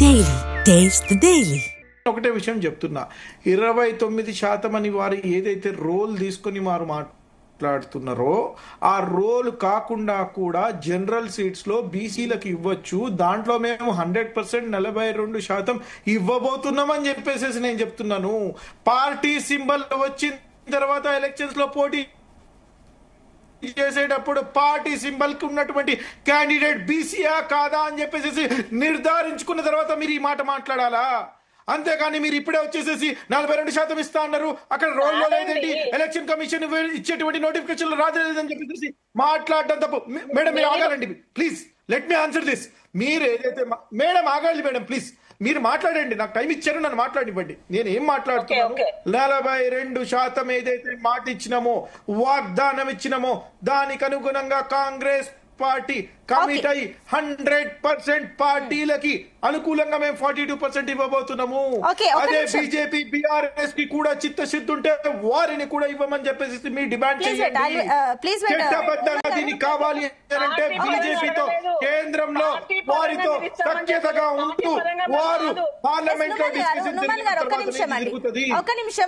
Daily. Taste the Daily. ఒకటే విషయం చెప్తున్నా, 29% అని వారు ఏదైతే రోల్ తీసుకొని వారు మాట్లాడుతున్నారో ఆ రోల్ కాకుండా కూడా జనరల్ సీట్స్ లో బీసీలకు ఇవ్వచ్చు, దాంట్లో మేము 100% 42% ఇవ్వబోతున్నామని చెప్పేసి నేను చెప్తున్నాను. పార్టీ సింబల్ వచ్చిన తర్వాత ఎలక్షన్స్ లో పోటీ చేసేటప్పుడు పార్టీ సింబల్ కి ఉన్నటువంటి క్యాండిడేట్ బీసీయా కాదా అని చెప్పేసి నిర్ధారించుకున్న తర్వాత మీరు ఈ మాట మాట్లాడాలా. అంతేగాని మీరు ఇప్పుడే వచ్చేసేసి 42% ఇస్తా అన్నారు, అక్కడ రోల్ లేదండి, ఎలక్షన్ కమిషన్ ఇచ్చేటువంటి నోటిఫికేషన్ రాలేదని చెప్పేసి మాట్లాడడం తప్పు. మేడం మీరు ఆగాలండి, please let me answer this. మీరు ఏదైతే మేడం ఆగాలి మేడం, ప్లీజ్ మీరు మాట్లాడండి, నాకు టైం ఇచ్చారు, నన్ను మాట్లాడివ్వండి. నేను ఏం మాట్లాడుతున్నాను, 42% ఏదైతే మాట ఇచ్చినామో, వాగ్దానం ఇచ్చినామో, దానికి అనుగుణంగా కాంగ్రెస్ పార్టీ కమిట్ అయి 100% పార్టీలకి అనుకూలంగా మేము 42% ఇవ్వబోతున్నాము. అదే బీజేపీ బీఆర్ఎస్ కి కూడా చిత్తశుద్ధి ఉంటే వారిని కూడా ఇవ్వమని చెప్పేసి మీ డిమాండ్ చేయండి. దీనికి కావాలి అంటే బీజేపీతో కేంద్రంలో వారితో సఖ్యతగా ఉంటూ వారు పార్లమెంట్ లో డిస్కషన్ జరిగిన తర్వాత జరుగుతుంది.